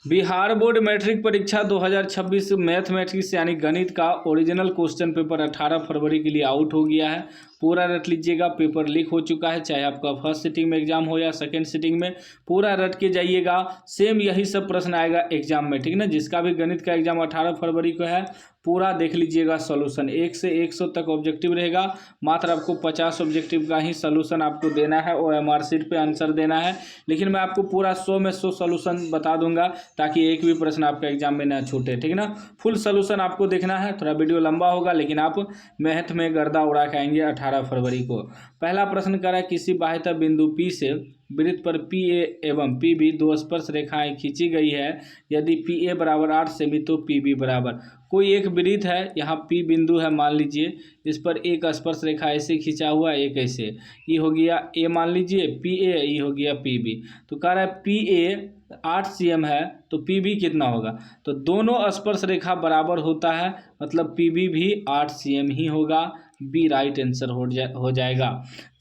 Bihar board matric परीक्षा 2026 mathematics यानी गणित का ओरिजिनल क्वेश्चन पेपर 18 फरवरी के लिए आउट हो गया है। पूरा रट लीजिएगा, पेपर लीक हो चुका है, चाहे आपका फर्स्ट सिटिंग में एग्जाम हो या सेकंड सिटिंग में, पूरा रट के जाइएगा। सेम यही सब प्रश्न आएगा एग्जाम में, ठीक ना। जिसका भी गणित का एग्जाम 18 फरवरी को है, पूरा देख लीजिएगा सॉल्यूशन। 1 से 100 तक ऑब्जेक्टिव रहेगा। मात्र आपको 50 ऑब्जेक्टिव का ही सॉल्यूशन आपको देना है और एमआर शीट पे आंसर देना है। लेकिन मैं आपको पूरा 100 में 100 सॉल्यूशन बता दूंगा ताकि एक भी प्रश्न आपका एग्जाम में ना छूटे, ठीक ना। फुल सॉल्यूशन आपको देखना है। थोड़ा वीडियो लंबा होगा लेकिन आप मैथ में गर्दा उड़ा के आएंगे 18 फरवरी को। पहला प्रश्न कर रहा है, किसी बाह्यतः बिंदु P से वृत्त पर PA एवं PB दो स्पर्श रेखाएं खींची गई है। यदि PA बराबर 8 सेमी तो PB बराबर, कोई एक वृत्त है, यहाँ P बिंदु है मान लीजिए, इस पर एक स्पर्श रेखा ऐसे खींचा हुआ है, एक ऐसे, ये हो गया A मान लीजिए, PA, ये हो गया PB। तो कह रहा है PA 8 cm है तो PB कितना होगा। तो दोनों स्पर्श रेखा बराबर होता है, मतलब PB भी 8 cm ही होगा। बी राइट आंसर हो जाएगा।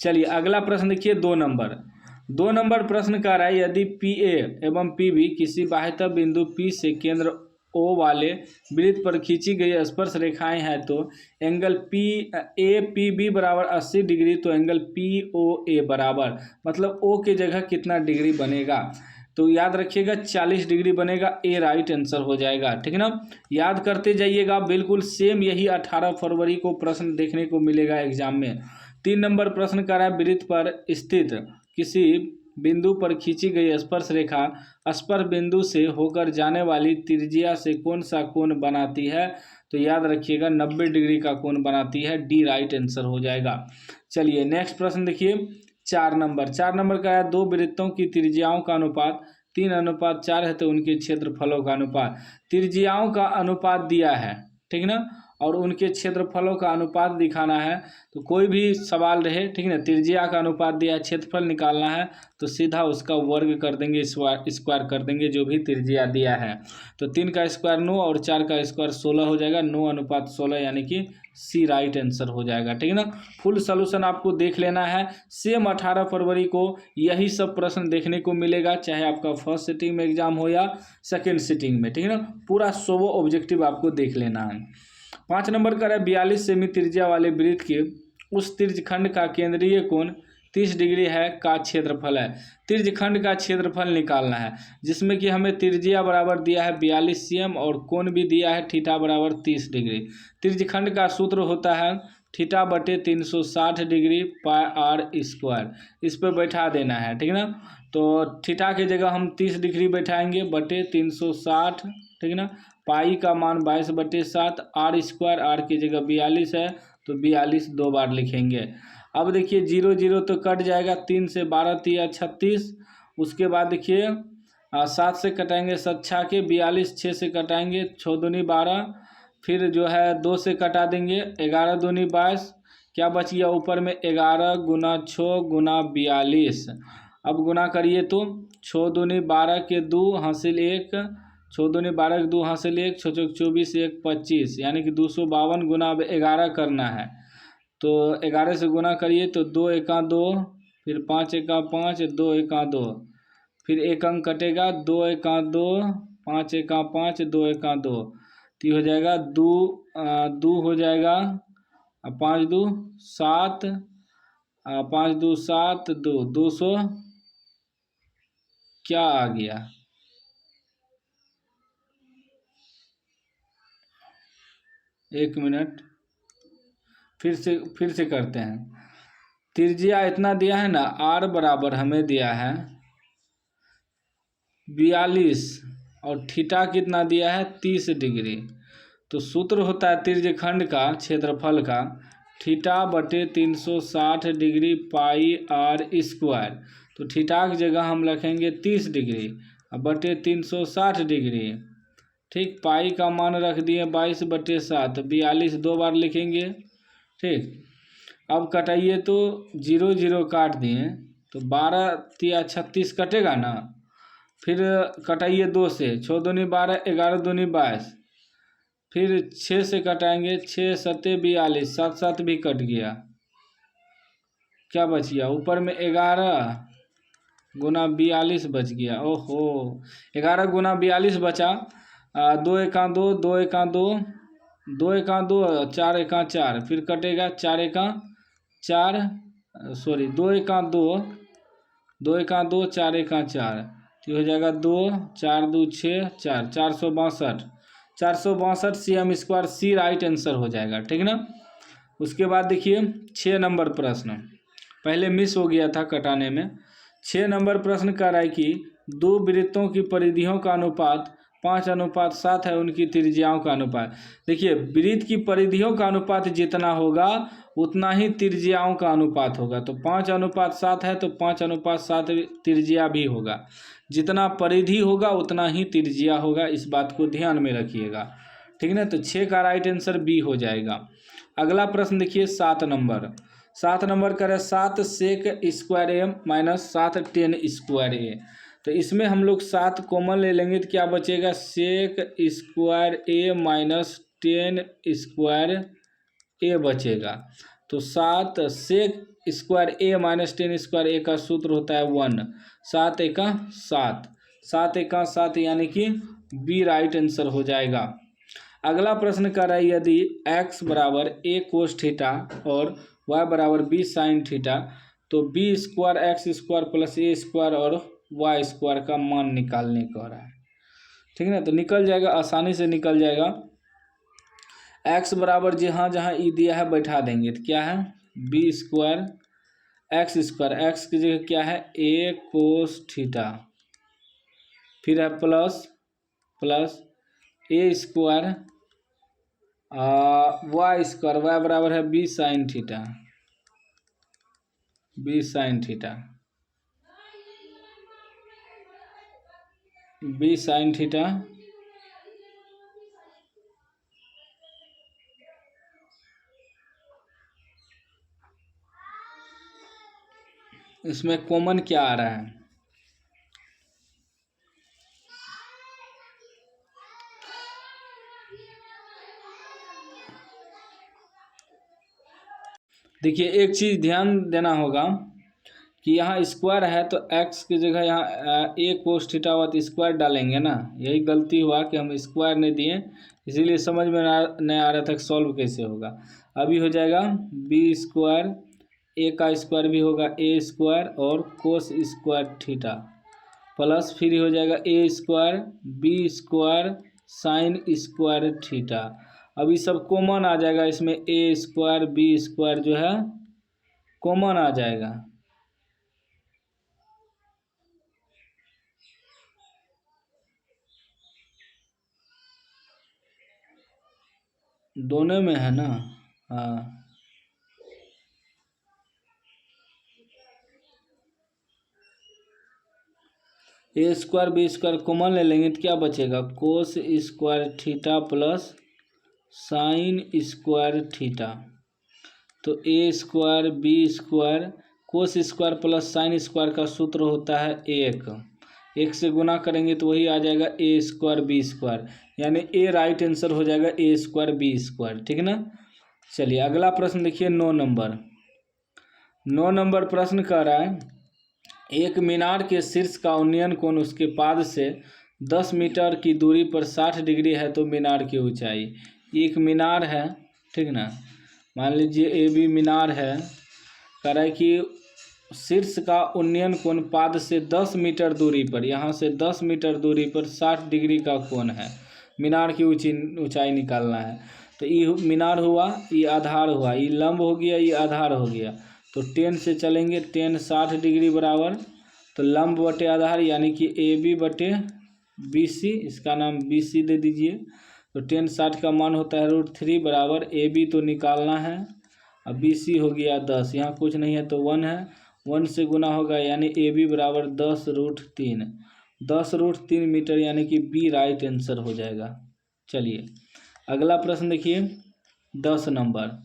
चलिए अगला प्रश्न देखिए, 2 नंबर प्रश्न का रहा है, यदि PA एवं PB किसी बाह्यतः बिंदु P से केंद्र O वाले वृत्त पर खींची गई स्पर्श रेखाएं हैं तो एंगल PAPB बराबर 80 डिग्री, तो एंगल POA बराबर, मतलब O की जगह कितना डिग्री बनेगा। तो याद रखिएगा 40 डिग्री बनेगा, ए राइट आंसर हो जाएगा, ठीक ना। याद करते जाइएगा, बिल्कुल सेम यही 18 फरवरी को प्रश्न देखने को मिलेगा एग्जाम में। 3 नंबर प्रश्न का रहा है, वृत्त पर स्थित किसी बिंदु पर खींची गई स्पर्श रेखा स्पर्श बिंदु से होकर जाने वाली त्रिज्या से कौन सा कोण बनाती है। तो याद रखिएगा 90 डिग्री का कोण बनाती है, डी राइट आंसर हो जाएगा। चलिए नेक्स्ट प्रश्न देखिए, 4 नंबर का है, दो वृत्तों की त्रिज्याओं का अनुपात 3:4 है तो उनके क्षेत्रफलों का अनुपात। त्रिज्याओं का अनुपात दिया है, ठीक ना, और उनके क्षेत्रफलों का अनुपात दिखाना है। तो कोई भी सवाल रहे, ठीक ना, त्रिज्या का अनुपात दिया है, क्षेत्रफल निकालना है, तो सीधा उसका वर्ग कर देंगे, स्क्वायर कर देंगे जो भी त्रिज्या दिया है। तो 3 का स्क्वायर 9 और 4 का स्क्वायर 16 हो जाएगा, 9:16 यानी कि सी राइट आंसर हो जाएगा, ठीक ना। फुल सोल्यूशन आपको देख लेना है। सेम 18 फरवरी को यही सब प्रश्न देखने को मिलेगा, चाहे आपका फर्स्ट सिटिंग में एग्जाम हो या सेकेंड सिटिंग में, ठीक है ना। पूरा 100 ऑब्जेक्टिव आपको देख लेना है। 5 नंबर का है, 42 सेमी त्रिज्या वाले वृत्त के उस त्रिज्यखंड का केंद्रीय कोण 30 डिग्री है का क्षेत्रफल है। त्रिज्यखंड का क्षेत्रफल निकालना है, जिसमें कि हमें त्रिज्या बराबर दिया है 42 cm और कोण भी दिया है थीटा बराबर 30 डिग्री। त्रिज्यखंड का सूत्र होता है थीटा बटे 360 डिग्री पाई आर स्क्वायर। इस पर बैठा देना है, ठीक ना। तो थीटा की जगह हम 30 डिग्री बैठाएंगे बटे 360, ठीक ना। पाई का मान 22/7, आर स्क्वायर, आर की जगह 42 है तो 42 दो बार लिखेंगे। अब देखिए 0 0 तो कट जाएगा, 3 से 12 तिया 36। उसके बाद देखिए 7 से कटाएंगे 7 6 के 42, 6 से कटाएंगे 6 दूनी 12, फिर जो है 2 से कटा देंगे 11 दूनी 22। क्या बच गया ऊपर में 11 गुना 6 गुना 42। अब गुना करिए तो 6 दूनी 12 के 2 हासिल 1, 6 दूनी 12 के 2 हासिल 1, 6 चौक 24, 1 25, यानी कि 252 गुना अब 11 करना है। तो 11 से गुना करिए तो 2 एका 2, फिर 5 एका 5, 2 एका 2, फिर एक अंक कटेगा 2 एका 2, 5 एका 5, 2 एका 2, तो ये हो जाएगा 2 हो जाएगा, 5 2 7, 5 2 7, 200 क्या आ गया, एक मिनट फिर से करते हैं। त्रिज्या इतना दिया है ना, आर बराबर हमें दिया है 42 और थीटा कितना दिया है 30 डिग्री। तो सूत्र होता है त्रिज्यखंड का क्षेत्रफल का थीटा बटे 360 डिग्री पाई आर स्क्वायर। तो थीटा की जगह हम रखेंगे 30 डिग्री और बटे 360 डिग्री, ठीक। पाई का मान रख दिए 22/7, 42 दो बार लिखेंगे, ठीक। अब कटाइए तो 0 0 काट दिए तो 12 तिया 36 कटेगा ना। फिर कटाइए 2 से, 6 दूनी 12, 11 दूनी 22, फिर 6 से कटाएंगे 6 7 42, 7 7 भी कट गया। क्या बच गया ऊपर में 11, गुना 42 बच गया। ओहो, 11 गुना 42 बचा। 2 एका 2, 2 एका 2, 2 एका 2, 4 एका 4, फिर कटेगा 4 एका 4, सॉरी 2 एका 2, 2 एका 2, 4 एका 4, तो हो जाएगा 2, 4 2 6 4, 462, 462 cm स्क्वायर, सी राइट आंसर हो जाएगा। ठीक ना। उसके बाद देखिए 6 नंबर प्रश्न, पहले मिस हो गया था कटाने में। 6 नंबर प्रश्न कह रहा है कि दो वृत्तों की परिधियों का अनुपात 5:7 है, उनकी त्रिज्याओं का अनुपात। देखिए वृत्त की परिधियों का अनुपात जितना होगा उतना ही त्रिज्याओं का अनुपात होगा। तो 5:7 है तो 5:7 त्रिज्या भी होगा। जितना परिधि होगा उतना ही त्रिज्या होगा, इस बात को ध्यान में रखिएगा। ठीक ना। तो 6 का राइट आंसर बी हो जाएगा। अगला प्रश्न देखिए 7 नंबर। 7 नंबर करें 7 सेक स्क्वायर ए माइनस 7 टेन स्क्वायर ए। तो इसमें हम लोग 7 कॉमन ले लेंगे तो क्या बचेगा, सेक स्क्वायर ए माइनस 10 स्क्वायर ए बचेगा। तो 7 सेक स्क्वायर ए माइनस 10 स्क्वायर ए का सूत्र होता है 1, 7 एका 7, 7 एका 7 यानी कि बी राइट आंसर हो जाएगा। अगला प्रश्न कर रहा है यदि x बराबर a कोस थीटा और y बराबर b साइन थीटा तो b square x square plus ए स्क्वायर और y स्क्वायर का मान निकालने कह रहा है। ठीक है ना। तो निकल जाएगा, आसानी से निकल जाएगा। x बराबर जहाँ जहाँ ई दिया है बैठा देंगे तो क्या है, b square x square, x की जगह क्या है a कोस थीटा, फिर है प्लस प्लस ए स्क्वायर वाई स्क्वायर, वाई बराबर है b sine theta, b sine theta, b sine theta. इसमें कॉमन क्या आ रहा है, देखिए एक चीज़ ध्यान देना होगा कि यहाँ स्क्वायर है तो x की जगह यहाँ ए कोस थीटा हुआ तो स्क्वायर डालेंगे ना। यही गलती हुआ कि हम स्क्वायर नहीं दिए, इसीलिए समझ में नहीं आ रहा था कि सॉल्व कैसे होगा। अभी हो जाएगा बी स्क्वायर, ए का स्क्वायर भी होगा ए स्क्वायर और कोस स्क्वायर थीटा, प्लस फिर हो जाएगा A square B square sine square theta. अभी सब कॉमन आ जाएगा, इसमें ए स्क्वायर बी स्क्वायर जो है कॉमन आ जाएगा। दोनों में है ना। हाँ A square B square common ले लेंगे तो क्या बचेगा, cos square theta plus sine square theta. तो A square B square cos square plus sine square का सूत्र होता है 1 से गुना करेंगे तो वही आ जाएगा ए स्क्वायर बी स्क्वायर, यानी ए राइट आंसर हो जाएगा ए स्क्वायर बी स्क्वायर। ठीक है ना। चलिए अगला प्रश्न देखिए 9 नंबर। 9 नंबर प्रश्न कह रहा है एक मीनार के शीर्ष का उन्नयन कोण उसके पाद से 10 मीटर की दूरी पर 60 डिग्री है तो मीनार की ऊंचाई। एक मीनार है, ठीक ना, मान लीजिए ए बी मीनार है, कह रहा है कि शीर्ष का उन्नयन कोण पाद से 10 मीटर दूरी पर, यहाँ से 10 मीटर दूरी पर 60 डिग्री का कोण है, मीनार की ऊंचाई निकालना है। तो ये मीनार हुआ, ये आधार हुआ, ये लंब हो गया, ये आधार हो गया। तो 10 से चलेंगे, 10 60 डिग्री बराबर, तो लंब बटे आधार यानी कि ए बी बटे बी सी, इसका नाम बी सी दे दीजिए। तो 10 60 का मान होता है √3 बराबर, ए बी तो निकालना है, अब बी सी हो गया 10, यहाँ कुछ नहीं है तो 1 है, 1 से गुना होगा यानी ए बी बराबर 10√3, 10√3 मीटर यानी कि बी राइट आंसर हो जाएगा। चलिए अगला प्रश्न देखिए 10 नंबर।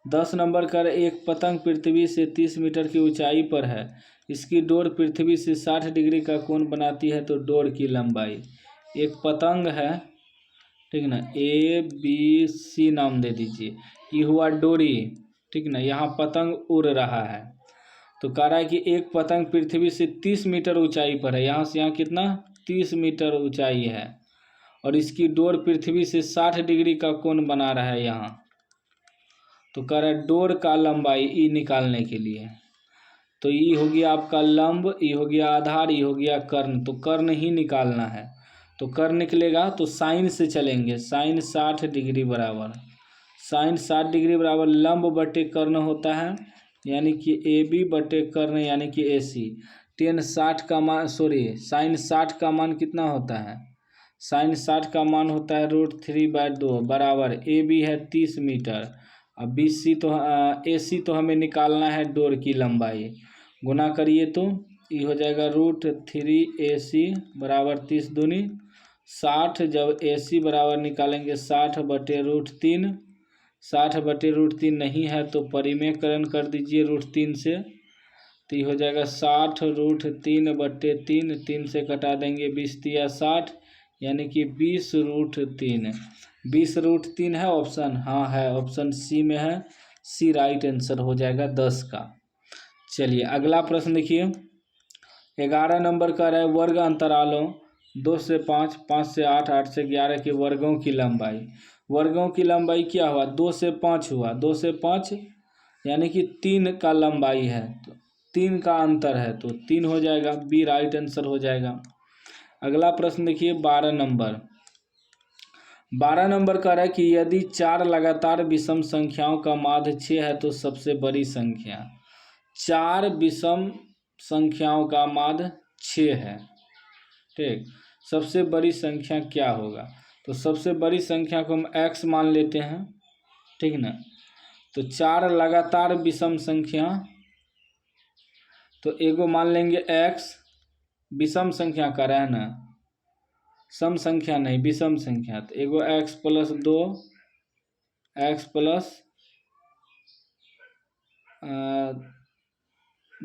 10 नंबर कर एक पतंग पृथ्वी से 30 मीटर की ऊंचाई पर है, इसकी डोर पृथ्वी से 60 डिग्री का कोण बनाती है तो डोर की लंबाई। एक पतंग है, ठीक ना, ए बी सी नाम दे दीजिए, ये हुआ डोरी, ठीक ना, यहाँ पतंग उड़ रहा है। तो कह रहा है कि एक पतंग पृथ्वी से 30 मीटर ऊंचाई पर है, यहाँ से यहाँ कितना 30 मीटर ऊंचाई है, और इसकी डोर पृथ्वी से 60 डिग्री का कोण बना रहा है यहाँ। तो कह रहा है डोर का लंबाई ई निकालने के लिए, तो ई हो गया आपका लंब, ई हो गया आधार, ई हो गया कर्ण, तो कर्ण ही निकालना है। तो कर्ण निकलेगा तो साइन से चलेंगे, साइन 60 डिग्री बराबर, साइन 60 डिग्री बराबर लंब बटे कर्ण होता है, यानी कि ए बी बटे कर्ण यानी कि ए सी। टेन 60 का मान साइन 60 का मान कितना होता है, साइन 60 का मान होता है √3/2 बराबर ए बी है 30 मीटर, अब बी सी तो ए सी तो हमें निकालना है डोर की लंबाई, गुना करिए तो ये हो जाएगा √3AC बराबर 30 दूनी 60, जब AC बराबर निकालेंगे 60/√3, 60/√3 नहीं है तो परिमेयकरण कर दीजिए √3 से, तो ये हो जाएगा 60√3/3, 3 से कटा देंगे 20 या 60, यानी कि 20√3, 20√3 है ऑप्शन, हाँ है, ऑप्शन सी में है, सी राइट आंसर हो जाएगा 10 का। चलिए अगला प्रश्न देखिए, 11 नंबर का है वर्ग अंतरालों 2 से 5, 5 से 8, 8 से 11 के वर्गों की लंबाई। वर्गों की लंबाई क्या हुआ, 2 से 5 हुआ, 2 से 5 यानी कि 3 का लंबाई है, तो 3 का अंतर है, तो 3 हो जाएगा, बी राइट आंसर हो जाएगा। अगला प्रश्न देखिए 12 नंबर, 12 नंबर का है कि यदि 4 लगातार विषम संख्याओं का माध्य 6 है तो सबसे बड़ी संख्या, 4 विषम संख्याओं का माध्य 6 है, ठीक, सबसे बड़ी संख्या क्या होगा, तो सबसे बड़ी संख्या को हम x मान लेते हैं, ठीक ना, तो 4 लगातार विषम संख्या, तो एगो मान लेंगे x, विषम संख्या का रहा है ना, सम संख्या नहीं विषम संख्या, तो एगो x + 2, x प्लस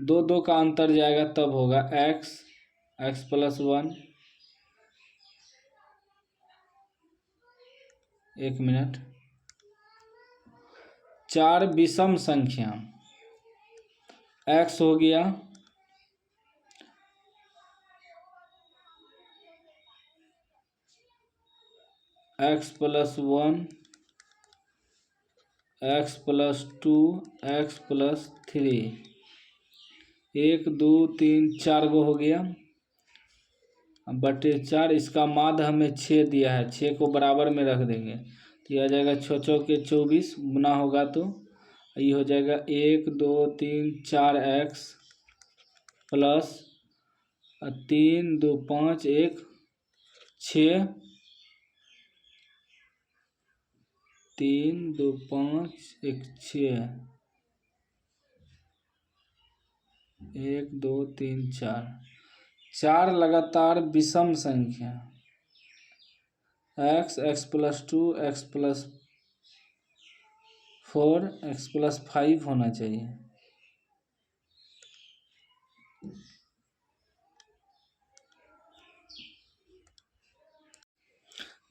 2 का अंतर जाएगा तब होगा x + 1, 1 मिनट, 4 विषम संख्या x हो गया, x + 1, x + 2, x + 3, 1 2 3 4 गो हो गया, बटे 4, इसका माध्य हमें 6 दिया है, 6 को बराबर में रख देंगे, तो यह आ जाएगा 6 चौके 24, गुना होगा तो ये हो जाएगा 1 2 3 4x प्लस 3 2 5 1 6, 3 2 5 1 6, 1 2 3 4, 4 लगातार विषम संख्या x + 2, x + 4, x + 5 होना चाहिए,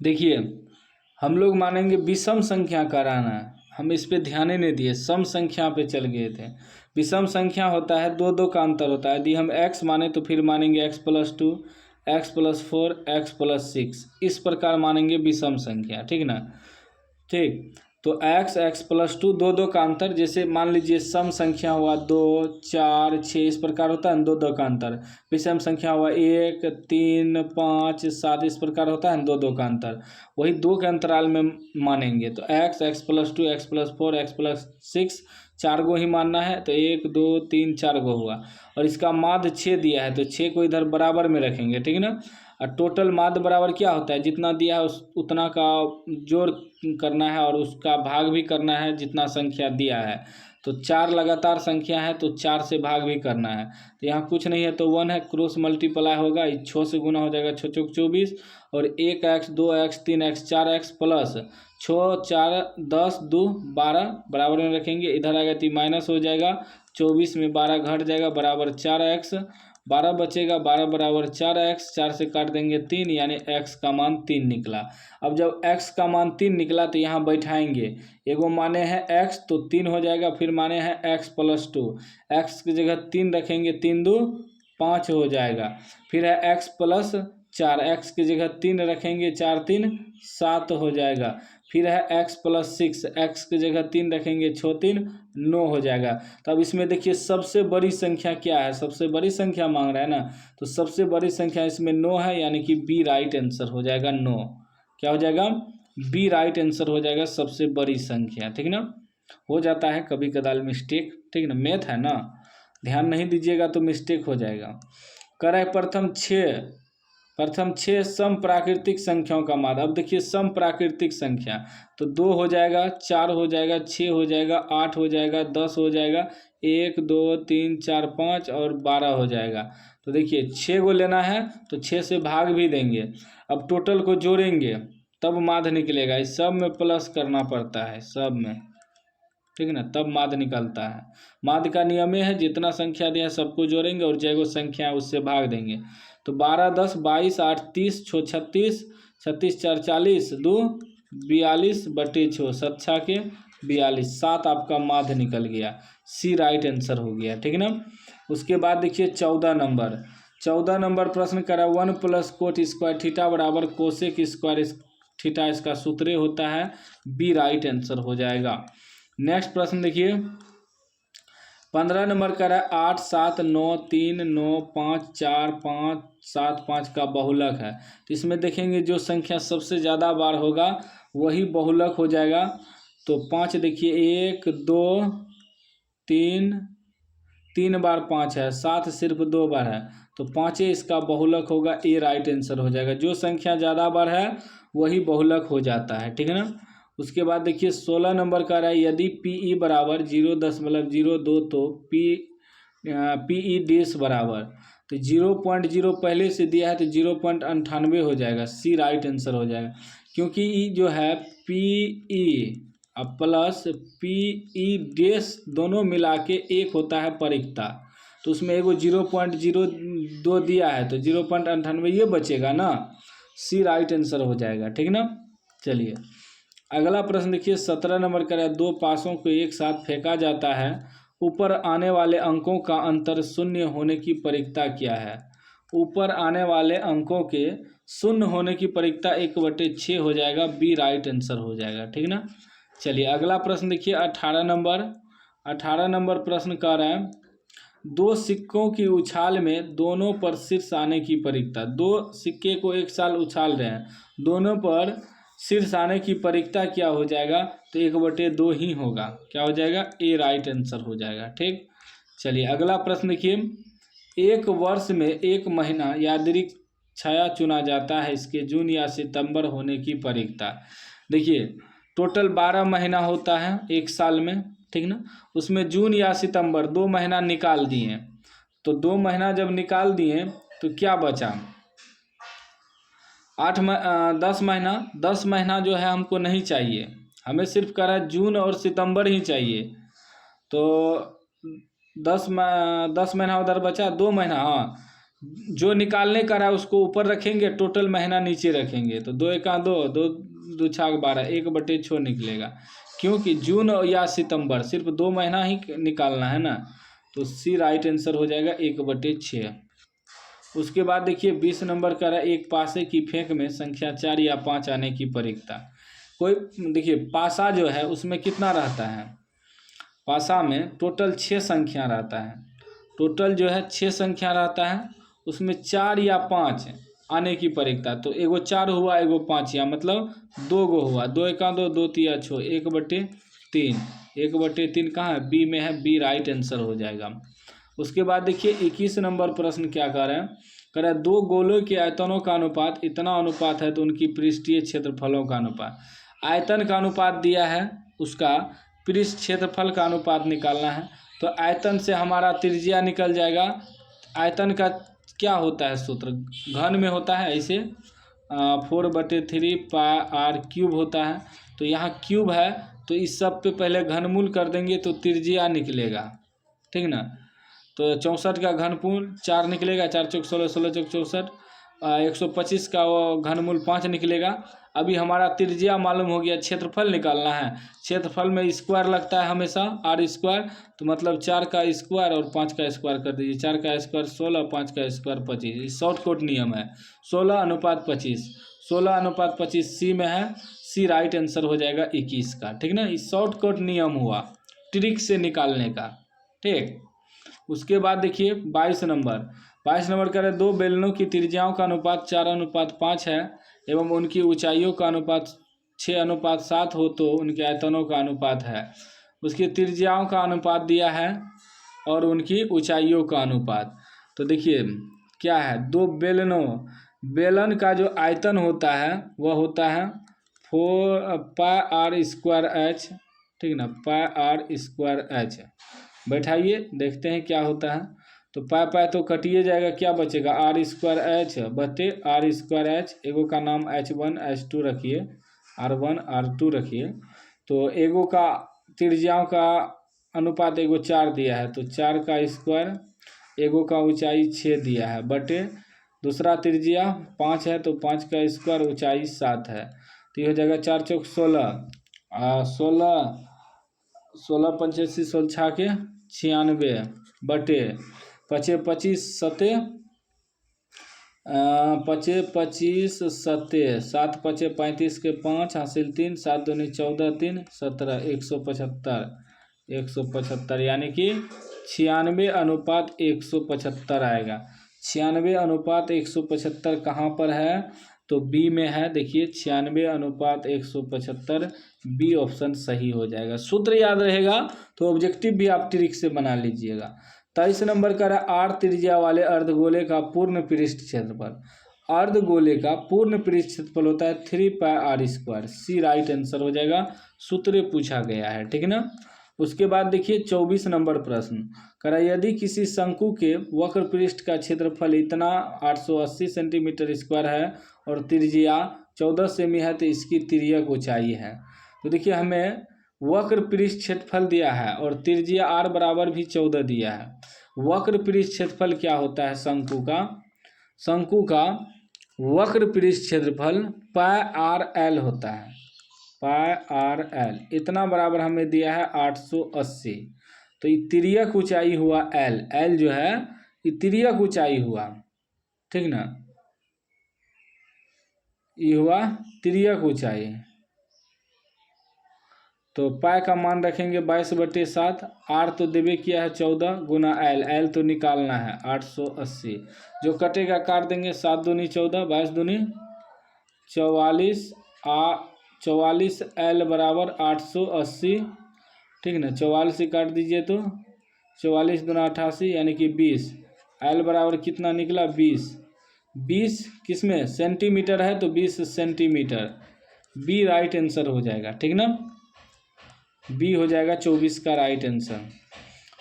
देखिए हम लोग मानेंगे विषम संख्या का रहना है, हम इस पे ध्यान ही नहीं दिए, सम संख्या पे चल गए थे। विषम संख्या होता है 2 का अंतर होता है, यदि हम x माने तो फिर मानेंगे x + 2, x + 4, x + 6, इस प्रकार मानेंगे विषम संख्या, ठीक ना, ठीक, तो x + 2 2 का अंतर, जैसे मान लीजिए सम संख्या हुआ 2 4 6, इस प्रकार होता है 2 का अंतर, विषम संख्या हुआ 1 3 5 7, इस प्रकार होता है 2 का अंतर, वही 2 के अंतराल में मानेंगे, तो x + 2, x + 4, x + 6, 4 गो ही मानना है, तो 1 2 3 4 गो हुआ, और इसका माध्य 6 दिया है, तो 6 को इधर बराबर में रखेंगे, ठीक ना, और टोटल माध्य बराबर क्या होता है, जितना दिया है उतना का जोड़ करना है और उसका भाग भी करना है जितना संख्या दिया है, तो 4 लगातार संख्या है तो 4 से भाग भी करना है, तो यहाँ कुछ नहीं है तो 1 है, क्रॉस मल्टीप्लाई होगा, 6 से गुना हो जाएगा 6 चौक 24, और 1x 2x 3x 4x plus 6 4 10 2 12 बराबर में रखेंगे, इधर आएगा तो माइनस हो जाएगा, 24 में 12 घट जाएगा बराबर 4x, 12 बचेगा, 12 बराबर 4x, 4 से काट देंगे 3, यानी x का मान 3 निकला। अब जब x का मान 3 निकला तो यहाँ बैठाएंगे, एगो माने हैं x तो 3 हो जाएगा, फिर माने हैं x + 2, x की जगह 3 रखेंगे, 3 2 5 हो जाएगा, फिर है x + 4, x की जगह 3 रखेंगे, 4 3 7 हो जाएगा, फिर है x + 6, x की जगह 3 रखेंगे, 6 3 9 हो जाएगा। तो अब इसमें देखिए सबसे बड़ी संख्या क्या है, सबसे बड़ी संख्या मांग रहा है ना, तो सबसे बड़ी संख्या इसमें 9 है, यानी कि बी राइट आंसर हो जाएगा 9। क्या हो जाएगा? बी राइट आंसर हो जाएगा सबसे बड़ी संख्या। ठीक ना, हो जाता है कभी कदाल मिस्टेक, ठीक ना, मैथ है ना, ध्यान नहीं दीजिएगा तो मिस्टेक हो जाएगा। कर है प्रथम 6 सम प्राकृतिक संख्याओं का माध्य। अब देखिए सम प्राकृतिक संख्या तो 2 हो जाएगा, 4 हो जाएगा, 6 हो जाएगा, 8 हो जाएगा, 10 हो जाएगा, 1 2 3 4 5 और 12 हो जाएगा। तो देखिए 6 को लेना है तो 6 से भाग भी देंगे, अब टोटल को जोड़ेंगे तब माध्य निकलेगा। इस सब में प्लस करना पड़ता है, सब में, ठीक है ना, तब माध्य निकलता है। माध्य का नियम है जितना संख्या दिया सबको जोड़ेंगे और जैगो संख्या है उससे भाग देंगे। तो 12 10 22 8 30 6 36 36 4 40 2 42 बटे 6 7 6 के 42, 7 आपका माध्य निकल गया, सी राइट आंसर हो गया। ठीक है ना। उसके बाद देखिए 14 नंबर प्रश्न करा 1 + कोट स्क्वायर थीटा बराबर कोसेक स्क्वायर थीटा, इसका सूत्र होता है, बी राइट आंसर हो जाएगा। नेक्स्ट प्रश्न देखिए 15 नंबर का है 8 7 9 3 9 5 4 5 7 5 का बहुलक है। तो इसमें देखेंगे जो संख्या सबसे ज़्यादा बार होगा वही बहुलक हो जाएगा। तो 5 देखिए 1 2 3 बार 5 है, 7 सिर्फ 2 बार है, तो 5 इसका बहुलक होगा, ए राइट आंसर हो जाएगा। जो संख्या ज़्यादा बार है वही बहुलक हो जाता है। ठीक है ना। उसके बाद देखिए 16 नंबर का रहा है यदि PE बराबर 0.02 तो PE डेश बराबर, तो 0.0 पहले से दिया है तो 0.98 हो जाएगा, सी राइट आंसर हो जाएगा। क्योंकि ई जो है PE प्लस PE डेश दोनों मिला के एक होता है परिकता, तो उसमें एगो 0.02 दिया है तो 0.98 ये बचेगा ना, सी राइट आंसर हो जाएगा। ठीक ना। चलिए अगला प्रश्न देखिए 17 नंबर का है 2 पासों को एक साथ फेंका जाता है, ऊपर आने वाले अंकों का अंतर शून्य होने की परिकता क्या है। ऊपर आने वाले अंकों के शून्य होने की परिकता 1/6 हो जाएगा, बी राइट आंसर हो जाएगा। ठीक ना। चलिए अगला प्रश्न देखिए 18 नंबर प्रश्न कर रहा है 2 सिक्कों की उछाल में दोनों पर शीर्ष आने की परिकता। 2 सिक्के को एक साल उछाल रहे हैं, दोनों पर शीर्ष आने की परिकता क्या हो जाएगा, तो 1/2 ही होगा। क्या हो जाएगा, ए राइट आंसर हो जाएगा। ठीक। चलिए अगला प्रश्न देखिए 1 वर्ष में 1 महीना यादृच्छिक छाया चुना जाता है, इसके जून या सितंबर होने की परिकता। देखिए टोटल 12 महीना होता है एक साल में, ठीक ना, उसमें जून या सितंबर 2 महीना निकाल दिए, तो 2 महीना जब निकाल दिए तो क्या बचा, 10 महीना जो है हमको नहीं चाहिए, हमें सिर्फ करा जून और सितंबर ही चाहिए। तो 10 महीना उधर बचा, 2 महीना, हाँ जो निकालने का रहा उसको ऊपर रखेंगे, टोटल महीना नीचे रखेंगे, तो 2 1 2 2 2 6 12 1/6 निकलेगा। क्योंकि जून या सितंबर सिर्फ 2 महीना ही निकालना है ना, तो सी राइट आंसर हो जाएगा 1/6। उसके बाद देखिए 20 नंबर का एक पासे की फेंक में संख्या 4 या 5 आने की परिकता। कोई देखिए पासा जो है उसमें कितना रहता है, पासा में टोटल 6 संख्या रहता है, टोटल जो है 6 संख्या रहता है, उसमें 4 या 5 आने की परिकता। तो एगो 4 हुआ, एगो 5 या मतलब 2 गो हुआ, 2 1 2 2 3 6 1/3, 1/3 कहाँ है, बी में है, बी राइट आंसर हो जाएगा। उसके बाद देखिए 21 नंबर प्रश्न क्या कर रहे हैं, कह रहा है 2 गोलों के आयतनों का अनुपात इतना अनुपात है तो उनकी पृष्ठीय क्षेत्रफलों का अनुपात। आयतन का अनुपात दिया है, उसका पृष्ठ क्षेत्रफल का अनुपात निकालना है। तो आयतन से हमारा त्रिज्या निकल जाएगा। आयतन का क्या होता है सूत्र, घन में होता है, ऐसे 4/3 πr³ होता है। तो यहाँ क्यूब है तो इस सब पे पहले घनमूल कर देंगे तो त्रिज्या निकलेगा, ठीक ना। तो 64 का घनमूल 4 निकलेगा, 4 चौक 16, 16 चौक 64, 125 का वो घनमूल 5 निकलेगा। अभी हमारा त्रिज्या मालूम हो गया, क्षेत्रफल निकालना है। क्षेत्रफल में स्क्वायर लगता है हमेशा, आर स्क्वायर, तो मतलब 4 का स्क्वायर और 5 का स्क्वायर कर दीजिए। 4 का स्क्वायर 16, 5 का स्क्वायर 25, ये शॉर्टकट नियम है। 16:25, 16:25 सी में है, सी राइट आंसर हो जाएगा 21 का, ठीक ना। इस शॉर्टकट नियम हुआ ट्रिक से निकालने का, ठीक। उसके बाद देखिए 22 नंबर कह रहे दो बेलनों की त्रिज्याओं का अनुपात 4:5 है एवं उनकी ऊंचाइयों का अनुपात 6:7 हो तो उनके आयतनों का अनुपात है। उसकी त्रिज्याओं का अनुपात दिया है और उनकी ऊंचाइयों का अनुपात। तो देखिए क्या है, दो बेलन का जो आयतन होता है वह होता है 4πr²h, ठीक ना, πr²h। बैठाइए देखते हैं क्या होता है। तो पाई तो कटिए जाएगा, क्या बचेगा, r² बटे r²h। एगो का नाम h1 h2 रखिए, r1 r2 रखिए। तो एगो का त्रिज्याओं का अनुपात एगो 4 दिया है तो 4 का स्क्वायर, एगो का ऊंचाई 6 दिया है बटे दूसरा त्रिज्या 5 है तो 5 का स्क्वायर, ऊंचाई 7 है। तो ये हो जाएगा 4 चौक 16, 16 पंचासी 16 के 96 बटे 5 25 7 25 7 7 5 35 के 5 हासिल 3 7 दूनी 14 3 17 175 यानी कि 96:175 आएगा। 96:175 कहाँ पर है, तो बी में है। देखिए 96:175 बी ऑप्शन सही हो जाएगा। सूत्र याद रहेगा तो ऑब्जेक्टिव भी आप ट्रिक से बना लीजिएगा। 23 नंबर का रहा आर त्रिज्या वाले अर्धगोले का पूर्ण पृष्ठ क्षेत्रफल। अर्धगोले का पूर्ण पृष्ठ क्षेत्रफल होता है 3πr², सी राइट आंसर हो जाएगा। सूत्र पूछा गया है, ठीक ना। उसके बाद देखिए 24 नंबर प्रश्न करा, यदि किसी शंकु के वक्र पृष्ठ का क्षेत्रफल इतना 880 सेंटीमीटर स्क्वायर है और त्रिज्या 14 सेमी है तो इसकी तिर्यक ऊंचाई है। तो देखिए हमें वक्र पृष्ठ क्षेत्रफल दिया है और त्रिज्या r बराबर भी 14 दिया है। वक्र पृष्ठ क्षेत्रफल क्या होता है, शंकु का वक्र पृष्ठ क्षेत्रफल πr_l होता है, πr_l इतना बराबर हमें दिया है 880। तो ये तिर्यक ऊंचाई हुआ l जो है ये तिर्यक ऊंचाई हुआ, ठीक ना, ये हुआ तिर्यक ऊंचाई। तो पाई का मान रखेंगे 22/7, आर तो देवे किया है 14 गुना एल तो निकालना है 880, जो कटेगा काट देंगे। 7 दूनी 14, 22 दूनी 44, 44 एल बराबर 880, ठीक ना। 44 से काट दीजिए तो 44 दूना 88 यानी कि 20। एल बराबर कितना निकला 20 किसमें सेंटीमीटर है तो 20 सेंटीमीटर, बी राइट आंसर हो जाएगा, ठीक ना। बी हो जाएगा 24 का राइट आंसर।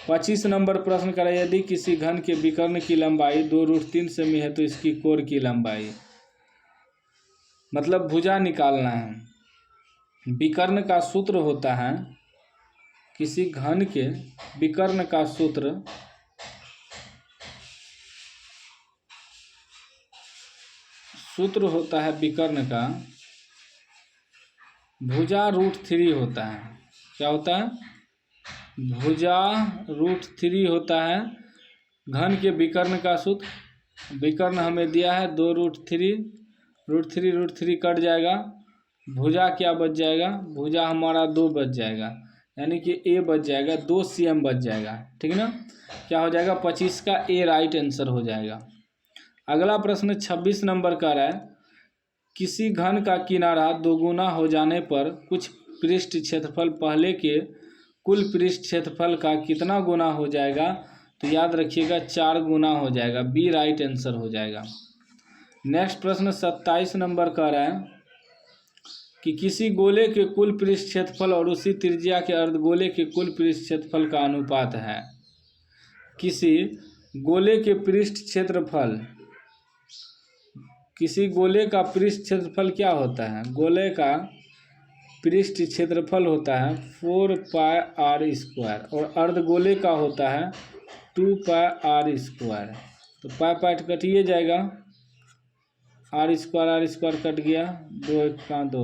25 नंबर प्रश्न करा, यदि किसी घन के विकर्ण की लंबाई 2√3 सेमी है तो इसकी कोर की लंबाई, मतलब भुजा निकालना है। विकर्ण का सूत्र होता है, किसी घन के विकर्ण का सूत्र होता है विकर्ण का भुजा √3 होता है। क्या होता है, भुजा √3 होता है घन के विकर्ण का सूत्र। विकर्ण हमें दिया है 2√3 कट जाएगा, भुजा क्या बच जाएगा, भुजा हमारा 2 बच जाएगा यानी कि ए बच जाएगा, 2 cm बच जाएगा, ठीक ना। क्या हो जाएगा 25 का ए राइट आंसर हो जाएगा। अगला प्रश्न 26 नंबर का है, किसी घन का किनारा दोगुना हो जाने पर कुछ पृष्ठ क्षेत्रफल पहले के कुल पृष्ठ क्षेत्रफल का कितना गुना हो जाएगा, तो याद रखिएगा 4 गुना हो जाएगा, बी राइट आंसर हो जाएगा। नेक्स्ट प्रश्न 27 नंबर का है कि किसी गोले के कुल पृष्ठ क्षेत्रफल और उसी त्रिज्या के अर्धगोले के कुल पृष्ठ क्षेत्रफल का अनुपात है। किसी गोले के पृष्ठ क्षेत्रफल, किसी गोले का पृष्ठ क्षेत्रफल क्या होता है, गोले का पृष्ठ क्षेत्रफल होता है 4πr² और अर्धगोले का होता है 2πr²। तो पाई कटिए जाएगा, r² कट गया, 2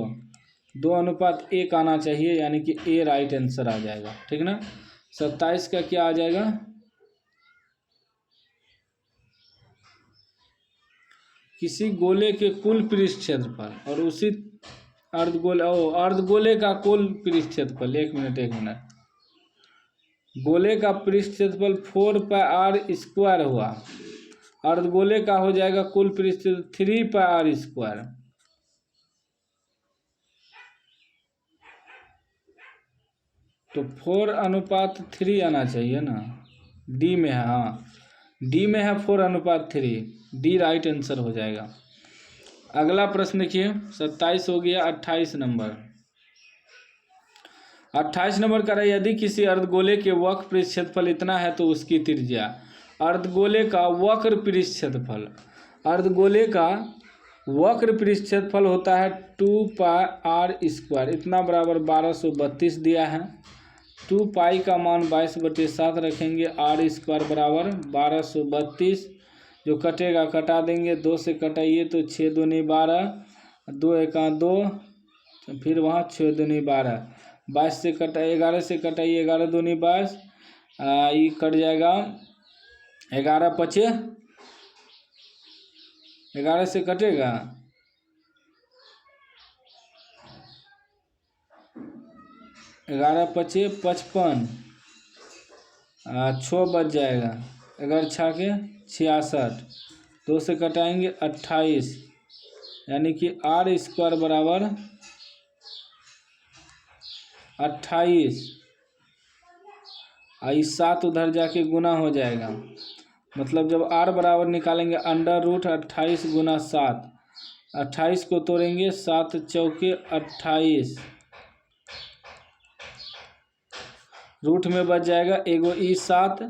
2:1 आना चाहिए, यानी कि ए राइट आंसर आ जाएगा। ठीक ना। 27 का क्या आ जाएगा, किसी गोले के कुल पृष्ठ क्षेत्रफल और उसी अर्धगोले का कुल पृष्ठ क्षेत्रफल, एक मिनट, गोले का पृष्ठ क्षेत्रफल 4πr² हुआ, अर्धगोले का हो जाएगा कुल पृष्ठ 3πr²। तो 4:3 आना चाहिए ना, डी में है, हाँ डी में है 4:3, डी राइट आंसर हो जाएगा। अगला प्रश्न देखिए, 27 हो गया। 28 नंबर, 28 नंबर का रहा, यदि किसी अर्धगोले के वक्र पृष्ठ क्षेत्रफल इतना है तो उसकी त्रिज्या। अर्धगोले का वक्र पृष्ठ क्षेत्रफल, अर्धगोले का वक्र पृष्ठ क्षेत्रफल होता है 2πr², इतना बराबर 1232 दिया है। 2π का मान 22/7 रखेंगे, r² बराबर 1232, जो कटेगा कटा देंगे, 2 से कटाइए तो 6 दूनी 12, 2 एका 2, फिर वहाँ 6 दूनी 12, 22 से कटा 11 से कटाइए, 11 दूनी 22, ये कट जाएगा 11 5, 11 से कटेगा 11 5 55, 6 बच जाएगा, 11 6 के 66, 2 से कटाएंगे 28, यानी कि r² बराबर 28, 7 उधर जाके गुना हो जाएगा, मतलब जब r बराबर निकालेंगे √28 गुना 7, 28 को तोड़ेंगे, 7 चौके 28, रूट में बच जाएगा एगो 7,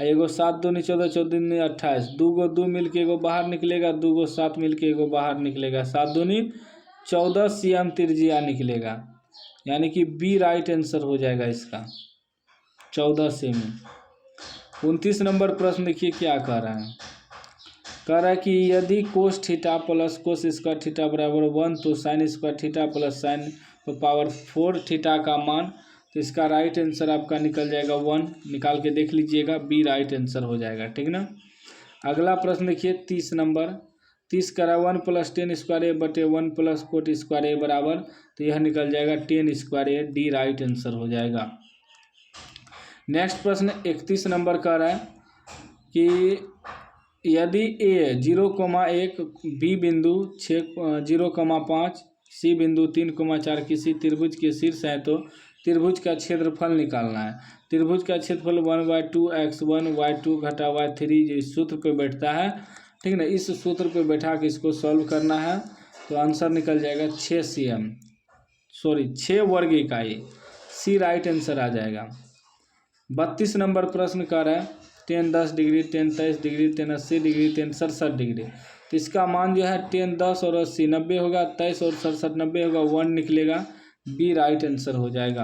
एगो 7 दूनी 14, 14 दूनी 28, 2 को 2 मिल के एगो बाहर निकलेगा, 2 को 7 मिल के एगो बाहर निकलेगा, 7 दूनी 14 cm त्रिज्या निकलेगा, यानी कि बी राइट आंसर हो जाएगा इसका, 14 सेमी। 29 नंबर प्रश्न देखिए क्या कह रहा है, कह रहा है कि यदि cos theta plus cos square theta बराबर 1 तो sin square theta plus sin power 4 theta का मान, तो इसका राइट आंसर आपका निकल जाएगा 1, निकाल के देख लीजिएगा, बी राइट आंसर हो जाएगा। ठीक ना। अगला प्रश्न देखिए 30 नंबर, 30 करा 1 + 10² बटे 1 + cot² बराबर, तो यह निकल जाएगा 10², डी राइट आंसर हो जाएगा। नेक्स्ट प्रश्न 31 नंबर कह रहा है कि यदि a 0,1, b बिंदु 0,5, c बिंदु 3,4 किसी त्रिभुज के शीर्ष है तो त्रिभुज का क्षेत्रफल निकालना है। त्रिभुज का क्षेत्रफल 1/2x1 y2 घटा y3 जो इस सूत्र पे बैठता है। ठीक ना, इस सूत्र पे बैठा के इसको सॉल्व करना है, तो आंसर निकल जाएगा 6 वर्ग इकाई, सी राइट आंसर आ जाएगा। 32 नंबर प्रश्न कर रहा है 10 10 डिग्री, 10 23 डिग्री, 10 80 डिग्री, 10 67 डिग्री, तो इसका मान जो है 10 10 और 80 90 होगा, 23 और 67 90 होगा, 1 निकलेगा, बी राइट आंसर हो जाएगा।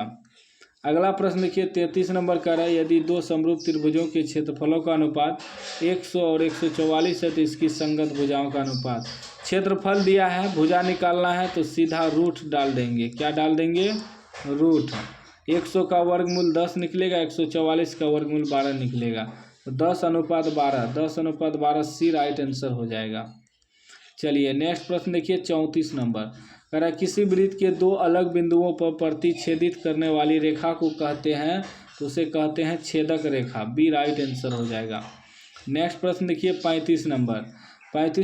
अगला प्रश्न देखिए 33 नंबर का है, यदि दो समरूप त्रिभुजों के क्षेत्रफलों का अनुपात 100 और 144 है तो इसकी संगत भुजाओं का अनुपात। क्षेत्रफल दिया है, भुजा निकालना है तो सीधा रूट डाल देंगे। क्या डाल देंगे? रूट। 100 का वर्गमूल 10 निकलेगा, 144 का वर्गमूल 12 निकलेगा, तो 10:12, 10:12 सी राइट आंसर हो जाएगा। चलिए नेक्स्ट प्रश्न देखिए 34 नंबर कह रहा है किसी वृत्त के दो अलग बिंदुओं पर प्रतिच्छेदित करने वाली रेखा को कहते हैं, तो उसे कहते हैं छेदक रेखा, बी राइट आंसर हो जाएगा। नेक्स्ट प्रश्न देखिए 35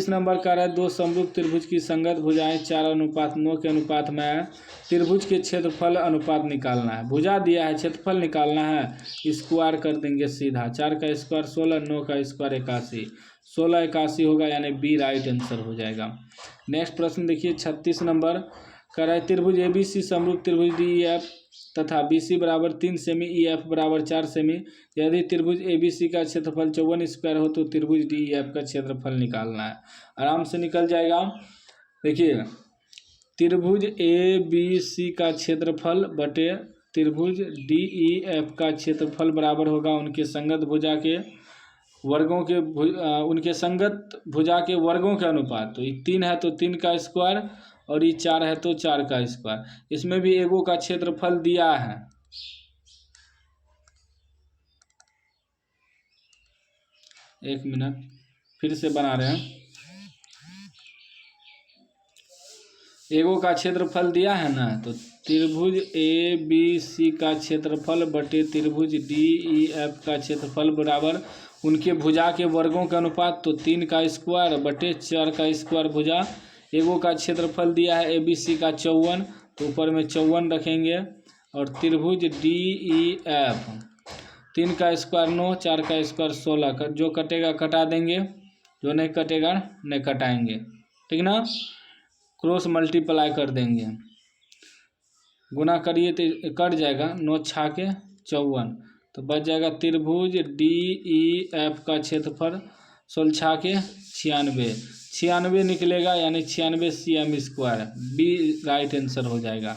नंबर कह रहा है दो समरूप त्रिभुज की संगत भुजाएं 4:9 के अनुपात में है, त्रिभुज के क्षेत्रफल अनुपात निकालना है। भुजा दिया है, क्षेत्रफल निकालना है, स्क्वायर कर देंगे सीधा। 4 का स्क्वायर 16, 9 का स्क्वायर 81, 16 81 होगा, यानी बी राइट आंसर हो जाएगा। नेक्स्ट प्रश्न देखिए 36 नंबर कह रहा है त्रिभुज ABC समरूप त्रिभुज DEF तथा BC बराबर 3 सेमी, EF बराबर 4 सेमी। यदि त्रिभुज ABC का क्षेत्रफल 54 स्क्वायर हो तो त्रिभुज DEF का क्षेत्रफल निकालना है। आराम से निकल जाएगा। देखिए त्रिभुज ABC का क्षेत्रफल बटे त्रिभुज DEF का क्षेत्रफल बराबर होगा उनके संगत भुजा के वर्गों के उनके संगत भुजा के वर्गों के अनुपात। तो ये 3 है तो 3 का स्क्वायर, और ये 4 है तो 4 का स्क्वायर। इसमें भी एगो का क्षेत्रफल दिया है। एक मिनट, फिर से बना रहे हैं। एगो का क्षेत्रफल दिया है ना, तो त्रिभुज ए बी सी का क्षेत्रफल बटे त्रिभुज डी ई एफ का क्षेत्रफल बराबर उनके भुजा के वर्गों के अनुपात। तो 3 का स्क्वायर बटे 4 का स्क्वायर भुजा। एगो का क्षेत्रफल दिया है ए बी सी का 54, तो ऊपर में 54 रखेंगे। और त्रिभुज डी ई एफ 3 का स्क्वायर 9, 4 का स्क्वायर 16, जो कटेगा कटा देंगे, जो नहीं कटेगा नहीं कटाएंगे, ठीक ना। क्रॉस मल्टीप्लाई कर देंगे, गुना करिए तो कट जाएगा, 9 छाके 54, तो बच जाएगा त्रिभुज डी ई एफ का क्षेत्रफल 16 छाके 96 निकलेगा, यानी 96 cm square. B right answer हो जाएगा।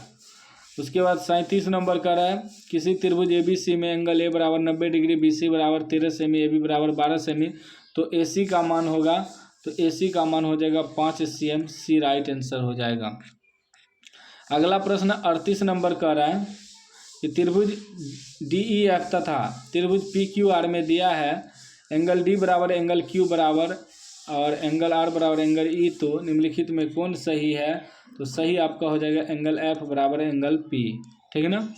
उसके बाद 37 नंबर का है, किसी त्रिभुज ए बी सी में एंगल ए बराबर 90 डिग्री, बी सी बराबर 13 सेमी, ए बी बराबर 12 सेमी, तो ए सी का मान होगा, तो ए सी का मान हो जाएगा 5 cm, सी राइट आंसर हो जाएगा। अगला प्रश्न 38 नंबर का रहा है कि त्रिभुज डी ई एफ तथा त्रिभुज पी क्यू आर में दिया है एंगल डी बराबर एंगल क्यू बराबर और एंगल आर बराबर एंगल ई, तो निम्नलिखित में कौन सही है। तो सही आपका हो जाएगा एंगल एफ बराबर एंगल पी, ठीक है ना।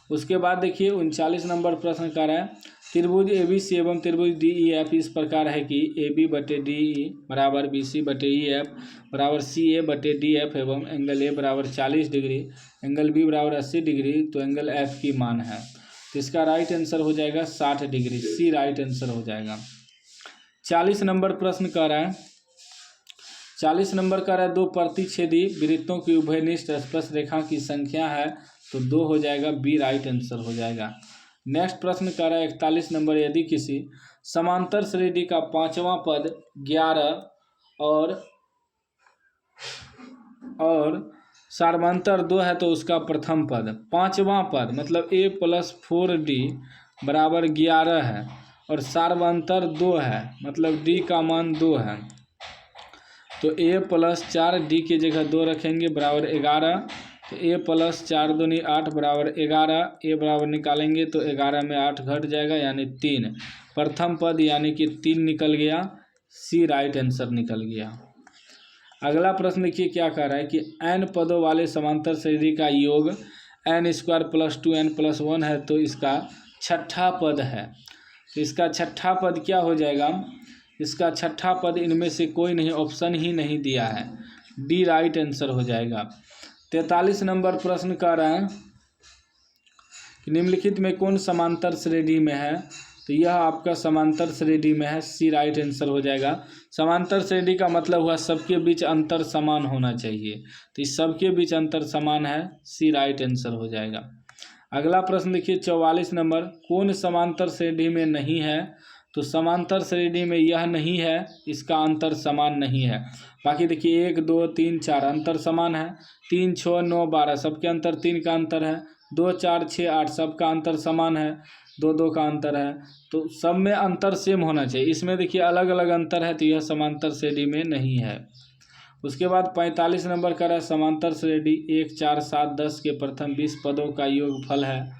उसके बाद देखिए 39 नंबर प्रश्न का रहा है, त्रिभुज ए बी सी एवं त्रिभुज डी ई एफ इस प्रकार है कि ए बी बटे डी ई बराबर बी सी बटे ई एफ बराबर सी ए बटे डी एफ एवं एंगल ए बराबर 40 डिग्री, एंगल बी बराबर 80 डिग्री, तो एंगल एफ की मान है। तो इसका राइट आंसर हो जाएगा 60 डिग्री, सी राइट आंसर हो जाएगा। 40 नंबर प्रश्न का रहा है, 40 नंबर का रहा है, दो प्रतिच्छेदी वृत्तों की उभयनिष्ठ स्पर्श रेखा की संख्या है, तो 2 हो जाएगा, बी राइट आंसर हो जाएगा। नेक्स्ट प्रश्न का रहा है 41 नंबर, यदि किसी समांतर श्रेणी का 5वां पद 11 और सार्वंतर 2 है, तो उसका प्रथम पद 5वां पद मतलब a + 4d बराबर 11 है, और सार्वंतर 2 है मतलब d का मान 2 है, तो a + 4d की जगह 2 रखेंगे बराबर 11, तो a + 4 दूनी 8 बराबर 11, a बराबर निकालेंगे तो 11 में 8 घट जाएगा, यानी 3, प्रथम पद यानी कि 3 निकल गया, सी राइट आंसर निकल गया। अगला प्रश्न देखिए क्या कह रहा है कि n पदों वाले समांतर श्रेणी का योग n² + 2n + 1 है, तो इसका छठा पद है। तो इसका छठा पद क्या हो जाएगा, इसका छठा पद इनमें से कोई नहीं, ऑप्शन ही नहीं दिया है, डी राइट आंसर हो जाएगा। 43 नंबर प्रश्न का रहा है कि निम्नलिखित में कौन समांतर श्रेणी में है, तो यह आपका समांतर श्रेणी में है, सी राइट आंसर हो जाएगा। समांतर श्रेणी का मतलब हुआ सबके बीच अंतर समान होना चाहिए, तो इस सबके बीच अंतर समान है, सी राइट आंसर हो जाएगा। अगला प्रश्न देखिए 44 नंबर, कौन समांतर श्रेणी में नहीं है, तो समांतर श्रेणी में यह नहीं है, इसका अंतर समान नहीं है। बाकी देखिए 1 2 3 4 अंतर समान है, 3 6 9 12 सबके अंतर 3 का अंतर है, 2 4 6 8 सबका अंतर समान है, 2 2 का अंतर है, तो सब में अंतर सेम होना चाहिए। इसमें देखिए अलग अलग अंतर है, तो यह समांतर श्रेणी में नहीं है। उसके बाद 45 नंबर का है समांतर श्रेणी 1 4 7 10 के प्रथम 20 पदों का योगफल है,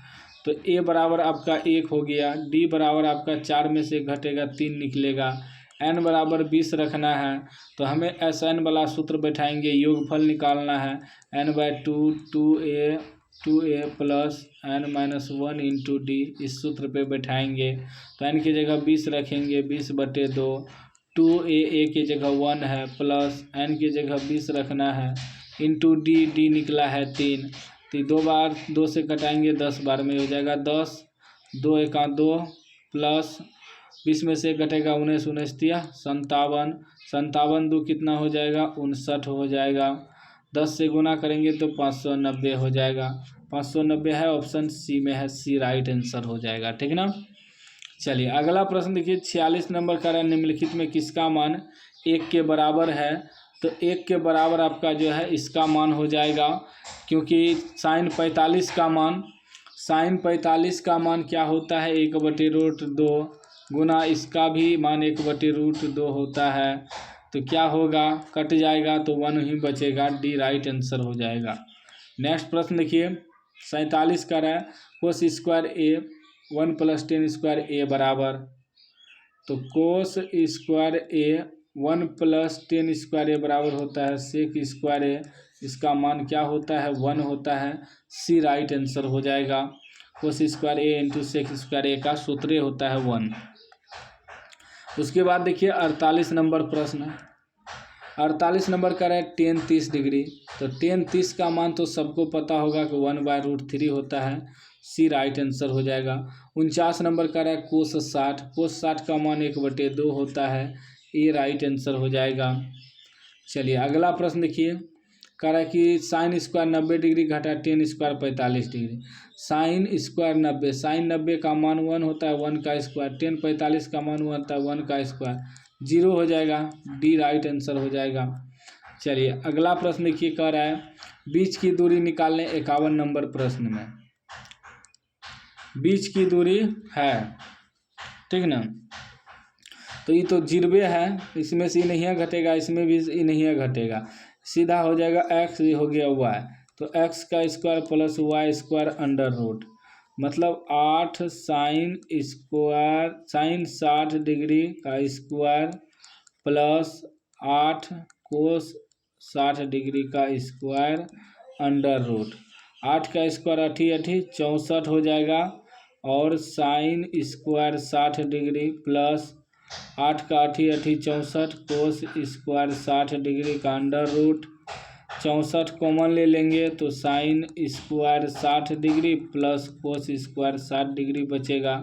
तो ए बराबर आपका 1 हो गया, डी बराबर आपका 4 में से घटेगा 3 निकलेगा, एन बराबर 20 रखना है, तो हमें एस एन वाला सूत्र बैठाएंगे, योगफल निकालना है, n/2 2a + n-1 × d, इस सूत्र पे बैठाएंगे, तो n की जगह 20 रखेंगे, 20/2, 2a की जगह 1 है, प्लस n की जगह 20 रखना है, इंटू d निकला है 3, तो 2 बार 2 से कटाएंगे, 10 बार में हो जाएगा 10, 2 × 1 2 प्लस 20 में से घटेगा 19 19 57, 57 2 कितना हो जाएगा 59 हो जाएगा, 10 से गुना करेंगे तो 590 हो जाएगा, 590 है, ऑप्शन सी में है, सी राइट आंसर हो जाएगा, ठीक ना। चलिए अगला प्रश्न देखिए 46 नंबर का है, निम्नलिखित में किसका मान 1 के बराबर है, तो 1 के बराबर आपका जो है इसका मान हो जाएगा, क्योंकि sin 45 का मान क्या होता है 1/√2 गुना इसका भी मान 1/√2 होता है, तो क्या होगा, कट जाएगा तो 1 ही बचेगा, डी राइट आंसर हो जाएगा। नेक्स्ट प्रश्न देखिए 47 का है कोस स्क्वायर ए 1 + tan स्क्वायर ए बराबर, तो कोस स्क्वायर ए 1 + tan स्क्वायर ए बराबर होता है सेक स्क्वायर ए, इसका मान क्या होता है 1 होता है, सी राइट आंसर हो जाएगा। कोस स्क्वायर ए इंटू सेक स्क्वायर ए का सूत्र होता है 1। उसके बाद देखिए 48 नंबर प्रश्न, 48 नंबर का है tan 30 डिग्री, तो tan 30 का मान तो सबको पता होगा कि 1/√3 होता है, सी राइट आंसर हो जाएगा। 49 नंबर का है कोस 60, कोस 60 का मान 1/2 होता है, ए राइट आंसर हो जाएगा। चलिए अगला प्रश्न देखिए, कह रहा है कि साइन स्क्वायर 90 डिग्री घटा tan square 45 degree, sine square 90, sine 90 का मान 1 होता है 1 का स्क्वायर, tan 45 का मान 1 होता है 1 का स्क्वायर, 0 हो जाएगा, डी राइट आंसर हो जाएगा। चलिए अगला प्रश्न देखिए, कह रहा है बीच की दूरी निकालने 51 नंबर प्रश्न में, बीच की दूरी है, ठीक ना, तो ये तो 0 है, इसमें से नहीं है घटेगा, इसमें भी नहीं है घटेगा, सीधा हो जाएगा x, ये हो गया y, तो x का स्क्वायर प्लस y स्क्वायर √, मतलब 8 साइन स्क्वायर साइन 60 डिग्री का स्क्वायर प्लस 8 कोस 60 डिग्री का स्क्वायर √, 8 का स्क्वायर 8 64 हो जाएगा, और साइन स्क्वायर 60 डिग्री प्लस 8 का 8 64 कोस स्क्वायर 60 डिग्री का √, 64 कॉमन ले लेंगे तो sine square 60 degree plus cos square 60 degree बचेगा,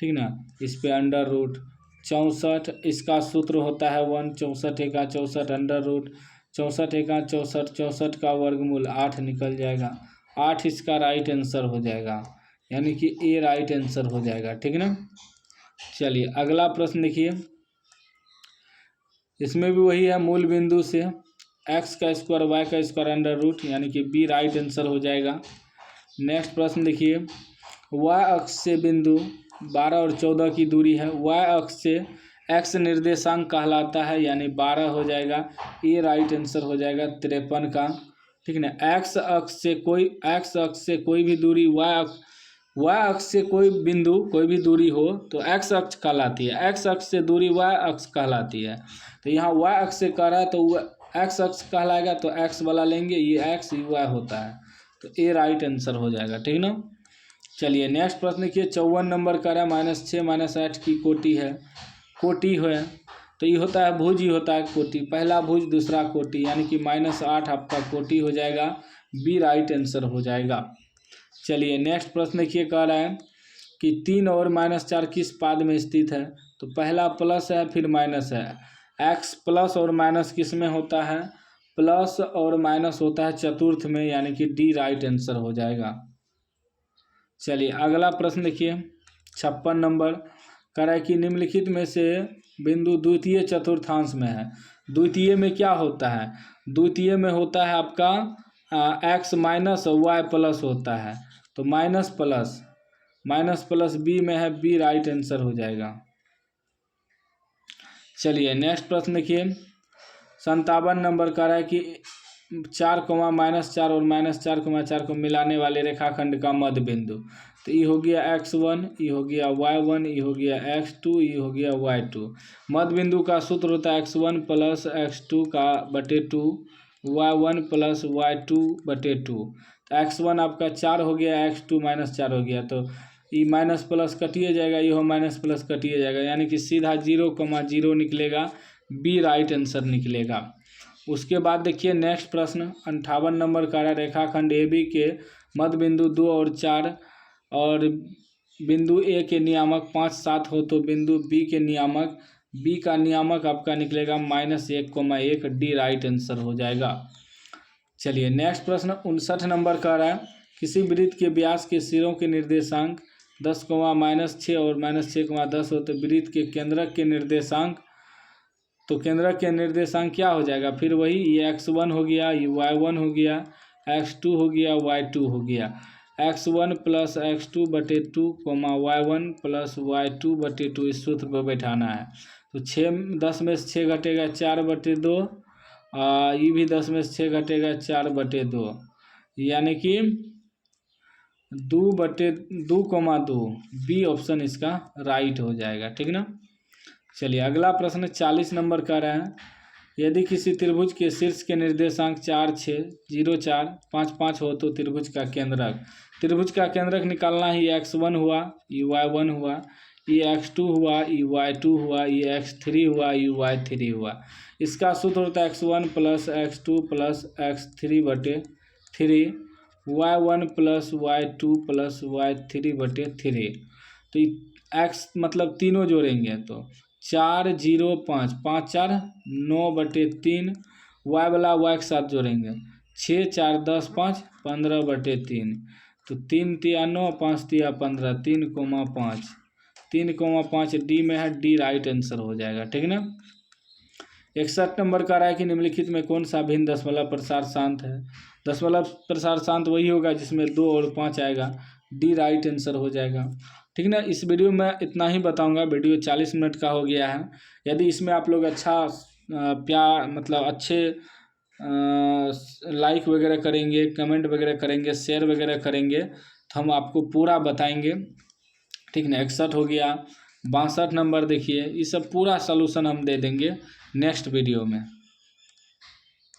ठीक ना, इस पे √, 64 इसका सूत्र होता है 1, 64 × 64 √, 64 × 64 64 का वर्गमूल 8 निकल जाएगा, 8 इसका राइट आंसर हो जाएगा, यानी कि ए राइट आंसर हो जाएगा, ठीक ना। चलिए अगला प्रश्न देखिए, इसमें भी वही है, मूल बिंदु से x का स्क्वायर y का स्क्वायर √, यानी कि बी राइट आंसर हो जाएगा। नेक्स्ट प्रश्न देखिए, y अक्ष से बिंदु 12 और 14 की दूरी है, y अक्ष से x निर्देशांक कहलाता है, यानी 12 हो जाएगा, ए राइट आंसर हो जाएगा 53 का, ठीक ना। x अक्ष से कोई भी दूरी y अक्ष से कोई बिंदु कोई भी दूरी हो तो x अक्ष कहलाती है, x अक्ष से दूरी y अक्ष कहलाती है, तो यहाँ y अक्ष से कह रहा है तो x अक्ष कहलाएगा, तो x वाला लेंगे, ये x ये y होता है, तो ए राइट आंसर हो जाएगा, ठीक ना। चलिए नेक्स्ट प्रश्न देखिए 54 नंबर का है -6 - 8 की कोटि है, तो ये होता है भुज, ही होता है कोटि, पहला भुज दूसरा कोटि, यानी कि -8 आपका कोटि हो जाएगा, बी राइट आंसर हो जाएगा। चलिए नेक्स्ट प्रश्न देखिए, कह रहा है कि 3 और -4 किस पाद में स्थित है, तो पहला प्लस है फिर माइनस है, x प्लस और माइनस किस में होता है, प्लस और माइनस होता है चतुर्थ में, यानी कि डी राइट आंसर हो जाएगा। चलिए अगला प्रश्न देखिए 56 नंबर, कह रहा है कि निम्नलिखित में से बिंदु द्वितीय चतुर्थांश में है, द्वितीय में क्या होता है, द्वितीय में होता है आपका x माइनस y प्लस होता है, तो माइनस प्लस बी में है, बी राइट आंसर हो जाएगा। चलिए नेक्स्ट प्रश्न देखिए 57 नंबर का है कि 4, -4 और -4, को मिलाने वाले रेखाखंड का मध्य बिंदु, तो ये हो गया x1, ये हो गया y1, ये हो गया x2, ये हो गया y2। मध्य बिंदु का सूत्र होता है x1 + x2 का बटे 2, y1 + y2/2, तो x1 आपका 4 हो गया, x2 -4 हो गया, तो ये माइनस प्लस कटिए जाएगा, ये हो माइनस प्लस कटिए जाएगा, यानी कि सीधा 0,0 निकलेगा, बी राइट आंसर निकलेगा। उसके बाद देखिए नेक्स्ट प्रश्न 58 नंबर का रेखाखंड ए बी के मध्य बिंदु 2 और 4 और बिंदु ए के नियामक 5, 7 हो तो बिंदु बी के नियामक, बी का नियामक आपका निकलेगा -1,1, डी राइट आंसर हो जाएगा। चलिए नेक्स्ट प्रश्न 59 नंबर का रहा है, किसी वृत्त के व्यास के सिरों के निर्देशांक 10, -6 और -6,10 हो तो वृत्त के केंद्रक के निर्देशांक, तो केंद्रक के निर्देशांक क्या हो जाएगा, फिर वही ये x1 हो गया, ये y1 हो गया, x2 हो गया, y2 हो गया। x1 प्लस x2 बटे 2 y1 प्लस y2 बटे 2 इस सूत्र पर बैठाना है। तो 10 में से 6 घटेगा 4 बटे 2, ये भी 10 में से 6 घटेगा 4 बटे 2, यानी कि 2 बटे 2, बी ऑप्शन इसका राइट हो जाएगा। ठीक ना। चलिए अगला प्रश्न 40 नंबर का रहा है, यदि किसी त्रिभुज के शीर्ष के निर्देशांक 4, 6, 0, 4, 5, 5 हो तो त्रिभुज का केंद्रक निकालना है। ये x1 हुआ, ये y1 हुआ, ये x2 हुआ, ये y2 हुआ, ये x3 हुआ, ये y3 हुआ। इसका सूत्र होता है x1 plus x2 plus x3 बटे 3, y1 plus y2 plus y3 बटे 3। तो x मतलब तीनों जोड़ेंगे तो 4, 0, 5, 5, 4, 9 बटे 3, y वाला y के साथ जोड़ेंगे 6, 4, 10, 5, 15 बटे 3। तो 3 तिया 9, 5 तिया 15, 3,5, 3,5 डी में है, डी राइट आंसर हो जाएगा। ठीक ना। 61 नंबर का रहा है कि निम्नलिखित में कौन सा भिन्न दशमलव प्रसार शांत है। दशमलव प्रसार शांत वही होगा जिसमें 2 और 5 आएगा, डी राइट आंसर हो जाएगा। ठीक ना। इस वीडियो में इतना ही बताऊंगा, वीडियो 40 मिनट का हो गया है। यदि इसमें आप लोग अच्छा प्यार मतलब अच्छे लाइक वगैरह करेंगे, कमेंट वगैरह करेंगे, शेयर वगैरह करेंगे तो हम आपको पूरा बताएंगे। ठीक ना। 61 हो गया, 62 नंबर देखिए, ये सब पूरा सलूशन हम दे देंगे नेक्स्ट वीडियो में।